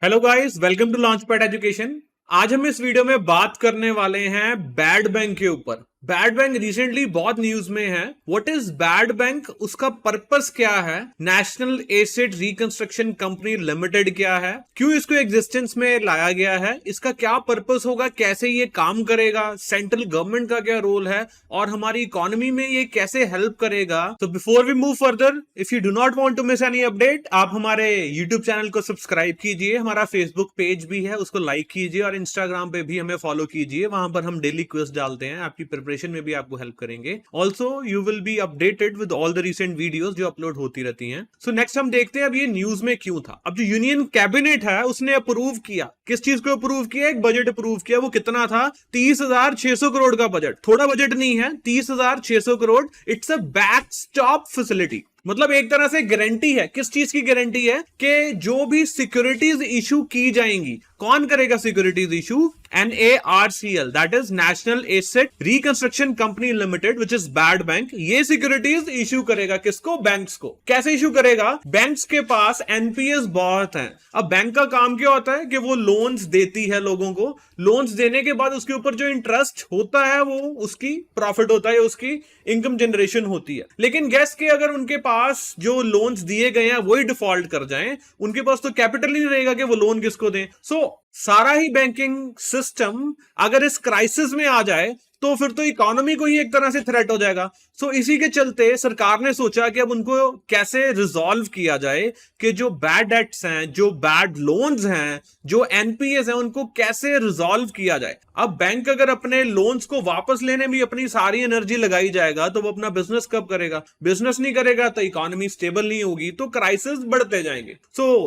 Hello guys, welcome to Launchpad Education. आज हम इस वीडियो में बात करने वाले हैं बैड बैंक के ऊपर। बैड बैंक रिसेंटली बहुत न्यूज में है। व्हाट इज बैड बैंक, उसका पर्पस क्या है, national Asset Reconstruction Company limited क्या है, क्यों इसको एग्जिस्टेंस में लाया गया है, इसका क्या पर्पस होगा, कैसे ये काम करेगा, सेंट्रल गवर्नमेंट का क्या रोल है और हमारी इकोनॉमी में ये कैसे हेल्प करेगा। तो before we move further, if you do not want to miss any update, आप हमारे यूट्यूब चैनल को सब्सक्राइब कीजिए, हमारा फेसबुक पेज भी है उसको लाइक कीजिए और इंस्टाग्राम पे भी हमें फॉलो कीजिए। वहां पर हम डेली क्विज डालते हैं, आपकी प्रिपरेशन में भी आपको हेल्प करेंगे। Also you will be updated with all the recent videos जो अपलोड होती रहती हैं। सो नेक्स्ट हम देखते हैं अब ये न्यूज में क्यों था। अब जो यूनियन कैबिनेट है उसने अप्रूव किया, किस चीज को अप्रूव किया, एक बजट अप्रूव किया। वो कितना था? 30,600 करोड़ का बजट। थोड़ा बजट नहीं है, 30,600 crore. It's a backstop facility, मतलब एक तरह से गारंटी है। किस चीज की गारंटी है? कि जो भी सिक्योरिटीज इशू की जाएंगी, कौन करेगा securities issue? NARCL, that is national Asset Reconstruction Company limited, which is bad bank. ये सिक्योरिटीज इशू करेगा किसको? बैंक्स को। कैसे इशू करेगा? बैंक्स के पास एनपीएस बहुत हैं। अब बैंक का काम क्या होता है कि वो लोन्स देती है लोगों को। लोन्स देने के बाद उसके ऊपर जो इंटरेस्ट होता है वो उसकी प्रॉफिट होता है, उसकी इनकम जनरेशन होती है। लेकिन गैस के अगर उनके पास जो लोन्स दिए गए हैं वही डिफॉल्ट कर जाएं, उनके पास तो कैपिटल ही नहीं रहेगा कि वो लोन किसको दें। सारा ही बैंकिंग सिस्टम अगर इस क्राइसिस में आ जाए तो फिर तो इकोनॉमी को ही एक तरह से थ्रेट हो जाएगा। इसी के चलते सरकार ने सोचा कि अब उनको कैसे रिजॉल्व किया जाए कि जो बैड डेट्स हैं, जो बैड लोन्स हैं, जो एनपीएस हैं, उनको कैसे रिजॉल्व किया जाए। अब बैंक अगर अपने लोन्स को वापस लेने में अपनी सारी एनर्जी लगाई जाएगा तो वो अपना बिजनेस कब करेगा? बिजनेस नहीं करेगा तो इकोनॉमी स्टेबल नहीं होगी, तो क्राइसिस बढ़ते जाएंगे।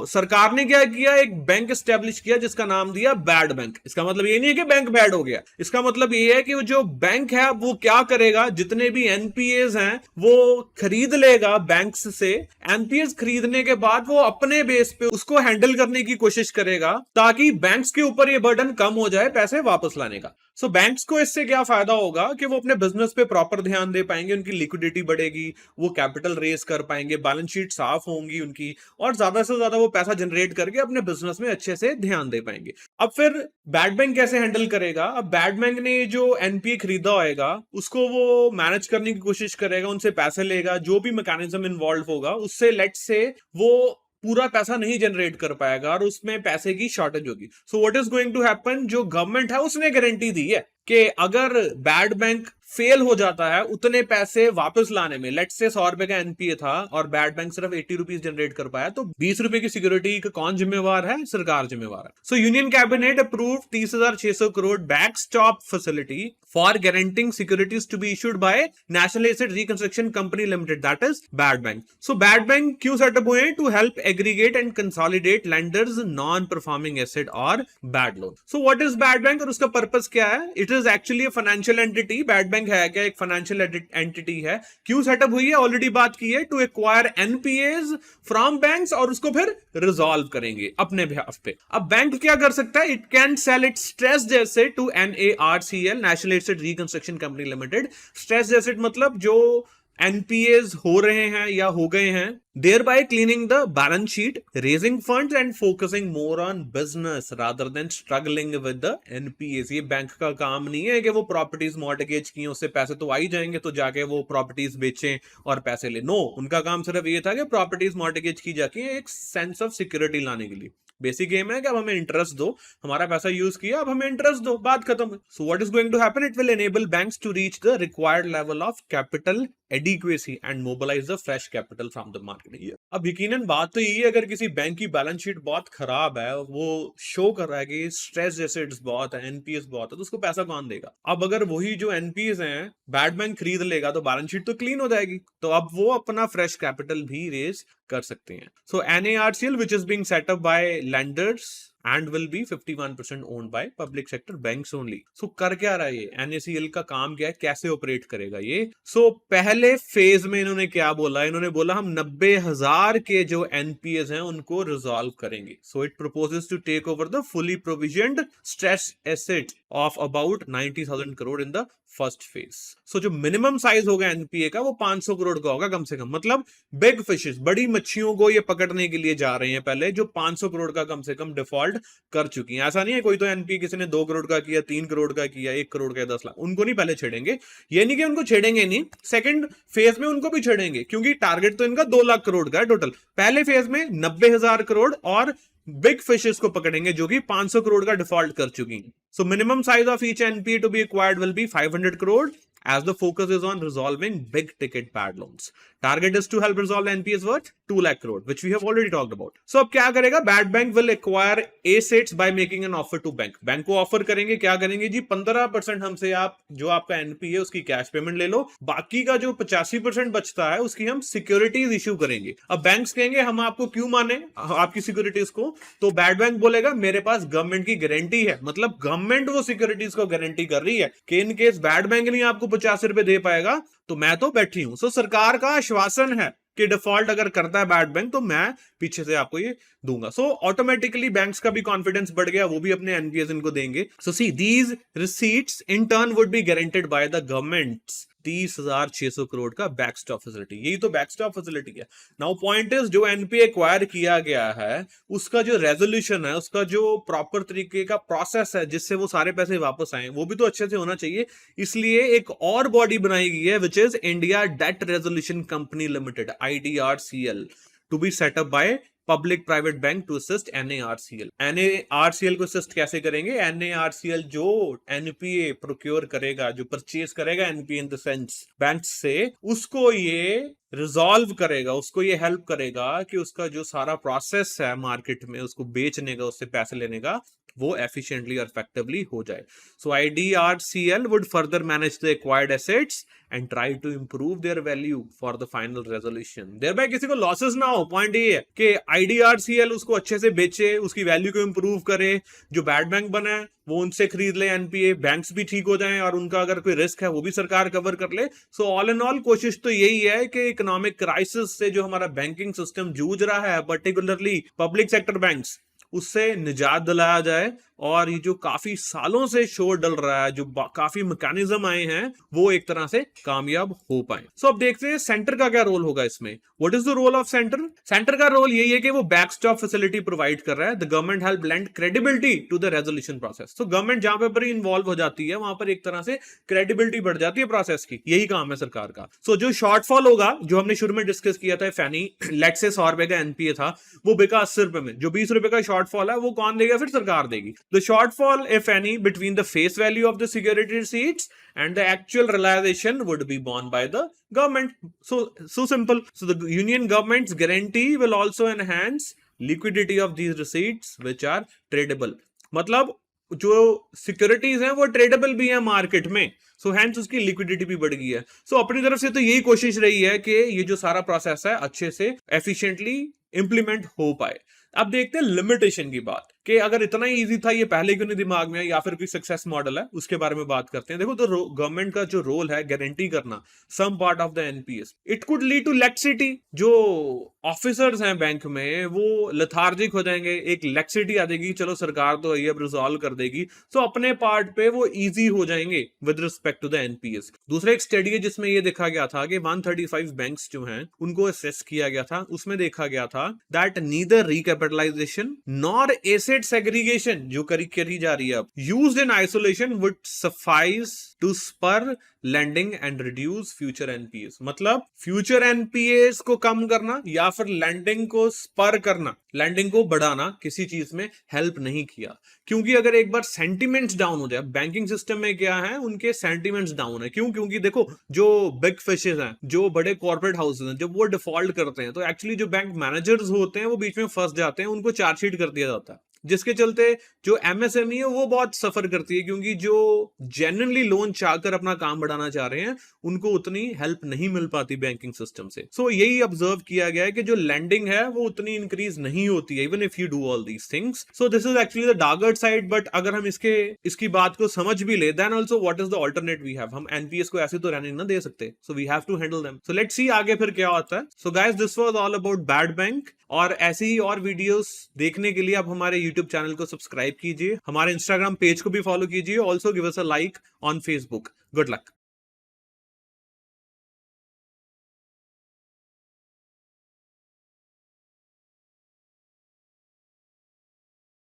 सरकार ने क्या किया? एक बैंक एस्टेब्लिश किया जिसका नाम दिया बैड बैंक। इसका मतलब ये नहीं है कि बैंक बैड हो गया, इसका मतलब ये है कि जो बैंक है वो क्या करेगा? जितने भी एनपीएस हैं वो खरीद लेगा बैंक्स से। एनपीएस खरीदने के बाद वो अपने बेस पे उसको हैंडल करने की कोशिश करेगा ताकि बैंक्स के ऊपर ये बर्डन कम हो जाए पैसे वापस लाने का। बैंक्स को इससे क्या फायदा होगा कि वो अपने बिजनेस पे प्रॉपर ध्यान दे पाएंगे, उनकी लिक्विडिटी बढ़ेगी, वो कैपिटल रेज कर पाएंगे, बैलेंस शीट साफ होंगी उनकी, और ज्यादा से ज्यादा वो पैसा जनरेट करके अपने बिजनेस में अच्छे से ध्यान दे पाएंगे। अब फिर बैड बैंक कैसे हैंडल करेगा? अब बैड बैंक ने जो एनपीए खरीदा होगा उसको वो मैनेज करने की कोशिश करेगा, उनसे पैसे लेगा, जो भी मैकेनिज्म इन्वॉल्व होगा उससे लेट से वो पूरा पैसा नहीं जनरेट कर पाएगा और उसमें पैसे की शॉर्टेज होगी। What is going to happen? जो गवर्नमेंट है उसने गारंटी दी है कि अगर बैड बैंक फेल हो जाता है उतने पैसे वापस लाने में, लेट्स से 100 रुपए का एनपीए था और बैड बैंक सिर्फ 80 रुपीज जनरेट कर पाया, तो 20 रुपए की सिक्योरिटी का कौन जिम्मेवार है? सरकार जिम्मेवार है। Union cabinet approve 30,600 crore backstop facility for guaranteeing securities to be issued by National Asset Reconstruction Company Limited, that is bad bank. Bad bank क्यों सेटअप हुए? To help aggregate and consolidate lenders non performing asset और bad loan. What is bad bank और उसका purpose क्या है? It is actually financial entity. Bad bank है क्या? एक फाइनेंशियल एंटिटी है। क्यों सेटअप हुई है? ऑलरेडी बात की है। To acquire NPAs from banks और उसको फिर रिजॉल्व करेंगे अपने बिहाफ पे। अब बैंक क्या कर सकता है? It can sell it stressed asset to NARCL, National Asset Reconstruction Company Limited. Stressed asset मतलब जो एनपीएस हो रहे हैं या हो गए हैं, thereby cleaning the balance sheet, raising funds and focusing more on business rather than struggling with the NPAs। ये बैंक का काम नहीं है कि वो प्रॉपर्टीज मॉर्टगेज की, उससे पैसे तो आ ही जाएंगे तो जाके वो प्रॉपर्टीज बेचें और पैसे ले। नो, उनका काम सिर्फ ये था कि प्रॉपर्टीज मॉर्टगेज की जाके एक सेंस ऑफ सिक्योरिटी लाने के लिए। बेसिक गेम है कि अब हमें इंटरेस्ट दो, हमारा पैसा यूज किया, अब हमें इंटरेस्ट दो, बात खत्म। What is going to happen? It will enable banks to reach the required level of capital adequacy and mobilise the fresh capital from the market. अब यकीनन बात तो यही है, अगर किसी बैंक की बैलेंस शीट बहुत खराब है, वो शो कर रहा है कि स्ट्रेस एसेट्स बहुत है, एनपीएस बहुत है, तो उसको पैसा कौन देगा? अब अगर वही जो एनपीएस हैं बैड बैंक खरीद लेगा तो बैलेंस शीट तो क्लीन हो जाएगी, तो अब वो अपना फ्रेश कैपिटल भी रेज कर सकते हैं। NARCL, which is being set up by lenders and will be 51% owned by public sector banks only. So कर क्या रहा है ये NACL का काम क्या है, कैसे ऑपरेट करेगा ये? सो पहले फेज में इन्होंने क्या बोला, इन्होंने बोला हम 90,000 के जो NPAs हैं उनको रिजॉल्व करेंगे। So it proposes to take over the fully provisioned stress asset of about 90,000 crore in the first phase. So जो मिनिमम साइज होगा NPA का वो 500 करोड़ का होगा कम से कम। मतलब बिग फिशेस, बड़ी मच्छियों को ये पकड़ने के लिए जा रहे हैं पहले, जो 500 करोड़ का कम से कम डिफॉल्ट कर चुकी हैं। ऐसा नहीं है कोई तो NPA किसी ने 2 करोड़ का किया, 3 करोड़ का किया, 1 करोड़ का, 10 लाख, उनको नहीं पहले छेड़ेंगे। ये नहीं कि उनको छेड़ेंगे नहीं, सेकंड फेज में उनको भी छेड़ेंगे, क्योंकि टारगेट तो इनका 2 लाख करोड़ का है टोटल। पहले फेज में 90,000 करोड़ और बिग फिशेस को पकड़ेंगे जो कि 500 करोड़ का डिफॉल्ट कर चुकी हैं। So minimum size of each NPA to be acquired will be 500 crore as the focus is on resolving big ticket bad loans. Target is to help resolve NPAs worth 2 lakh crore, which we have already talked about. So अब क्या करेगा? Bad bank will acquire assets by making an offer to bank. Bank को offer करेंगे, क्या करेंगे जी? 15% हमसे आप जो आपका NPA है उसकी कैश पेमेंट ले लो, बाकी का जो 85% बचता है उसकी हम सिक्योरिटीज इश्यू करेंगे। अब बैंक्स कहेंगे हम आपको क्यों माने आपकी सिक्योरिटीज को? तो बैड बैंक बोलेगा मेरे पास गवर्नमेंट की गारंटी है, मतलब गवर्नमेंट वो सिक्योरिटीज को गारंटी कर रही है कि इन केस बैड बैंक नहीं आपको 50 रुपए दे पाएगा तो मैं तो बैठी हूं। सो सरकार का आश्वासन है कि डिफॉल्ट अगर करता है बैड बैंक तो मैं पीछे से आपको ये दूंगा। सो ऑटोमेटिकली बैंक्स का भी कॉन्फिडेंस बढ़ गया, वो भी अपने NPAs इनको देंगे। So see these receipts in turn would be guaranteed by the government 30,600 crore का बैकस्टॉप फैसिलिटी। यही तो बैकस्टॉप फैसिलिटी है। नाउ पॉइंट इज जो NPA एक्वायर किया गया है उसका जो रेजोल्यूशन है, उसका जो प्रॉपर तरीके का प्रोसेस है जिससे वो सारे पैसे वापस आए, वो भी तो अच्छे से होना चाहिए। इसलिए एक और बॉडी बनाई गई है which is India Debt Resolution Company Limited IDRCL to be set up by public private bank to assist NARCL। NARCL को असिस्ट कैसे करेंगे? NARCL जो NPA प्रोक्योर करेगा, जो परचेज करेगा NPA in the sense bank से, उसको ये रिजॉल्व करेगा, उसको ये हेल्प करेगा कि उसका जो सारा प्रोसेस है मार्केट में उसको बेचने का, उससे पैसे लेने का, वो एफिशिएंटली और इफेक्टिवली हो जाए। So IDRCL would further manage the acquired assets and try to improve their value for the final resolution. Thereby किसी को लॉसेस ना हो। पॉइंट ये है कि IDRCL उसको अच्छे से बेचे, उसकी वैल्यू को इंप्रूव करे, जो बैड बैंक बना है वो उनसे खरीद ले NPA, बैंक्स भी ठीक हो जाएं और उनका अगर कोई रिस्क है वो भी सरकार कवर कर ले। सो ऑल इन ऑल कोशिश तो यही है कि इकोनॉमिक क्राइसिस से जो हमारा बैंकिंग सिस्टम जूझ रहा है, पर्टिकुलरली पब्लिक सेक्टर बैंक्स, उससे निजात दिलाया जाए और ये जो काफी सालों से शोर डल रहा है, जो काफी मैकेनिज्म आए हैं, वो एक तरह से कामयाब हो पाए। सो अब देखते हैं सेंटर का क्या रोल होगा इसमें। What is the role of centre? Centre का रोल यही है कि वो बैकस्टॉप फैसिलिटी प्रोवाइड कर रहा है। The government help lend credibility to the resolution process. तो गवर्नमेंट जहां पर इन्वॉल्व हो जाती है वहां पर एक तरह से क्रेडिबिलिटी बढ़ जाती है प्रोसेस की। यही काम है सरकार का। सो जो शॉर्टफॉल होगा, जो हमने शुरू में डिस्कस किया था, फैनी लेट से 100 रुपए का NPA था, वो बिका 80 रुपए में, जो 20 रुपए का शॉर्टफॉल है वो कौन देगा? फिर सरकार देगी। The shortfall if any between the face value of the security receipts and the actual realization would be borne by the government. So simple. So the union government's guarantee will also enhance liquidity of these receipts which are tradable. मतलब जो securities हैं वो tradable भी है market में, so hence उसकी liquidity भी बढ़ गई है। सो अपनी तरफ से तो यही कोशिश रही है कि ये जो सारा प्रोसेस है अच्छे से एफिशिएंटली इंप्लीमेंट हो पाए। अब देखते हैं लिमिटेशन की बात, कि अगर इतना ही इजी था ये पहले क्यों नहीं दिमाग में, या फिर कोई सक्सेस मॉडल है, उसके बारे में बात करते हैं। देखो, तो गवर्नमेंट का जो रोल है गारंटी करना some part of the NPAs, it could lead to laxity. जो ऑफिसर्स हैं बैंक में वो लथार्जिक हो जाएंगे, एक लैक्सिटी आ जाएगी, चलो सरकार तो ये अब रिजॉल्व कर देगी, तो अपने पार्ट पे वो इजी हो जाएंगे with respect to the NPAs। दूसरा एक स्टडी है जिसमें ये देखा गया था कि 135 बैंक्स जो हैं उनको असेस किया गया था, उसमें देखा गया था that neither recapitalisation nor asset segregation, जो करी जा रही है अब, used in isolation would suffice to spur lending and reduce future NPAs। मतलब फ्यूचर NPAs को कम करना या फिर लैंडिंग को स्पर करना, लैंडिंग को बढ़ाना किसी चीज में हेल्प नहीं किया। क्योंकि अगर एक बार सेंटिमेंट्स डाउन हो जाए, बैंकिंग सिस्टम में क्या है, उनके सेंटिमेंट्स डाउन है। क्यों? क्योंकि देखो, जो बिग फिशेस हैं, जो बड़े कॉर्पोरेट हाउसेस हैं, जब वो डिफॉल्ट करते हैं तो एक्चुअली जो बैंक मैनेजर्स होते हैं वो बीच में फंस जाते हैं, उनको चार्जशीट कर दिया जाता है। जिसके चलते जो एमएसएमई है वो बहुत सफर करती है, क्योंकि जो जेन्युइनली लोन चाहकर अपना काम बढ़ाना चाह रहे हैं उनको उतनी हेल्प नहीं मिल पाती बैंकिंग सिस्टम से। सो यही ऑब्जर्व किया गया है कि जो लैंडिंग है वो उतनी इंक्रीज नहीं होती है even if you do all these things. So this is actually the dark side, but अगर हम इसकी बात को समझ भी ले, then also what is the alternate we have. हम एनपीएस को ऐसे तो रहने ना दे सकते, so we have to handle them. So let's see आगे फिर क्या होता है। So guys, this was all about bad bank, और ऐसी ही और वीडियोस देखने के लिए आप हमारे YouTube चैनल को सब्सक्राइब कीजिए, हमारे Instagram पेज को भी फॉलो कीजिए, also give us a like on Facebook। Good luck.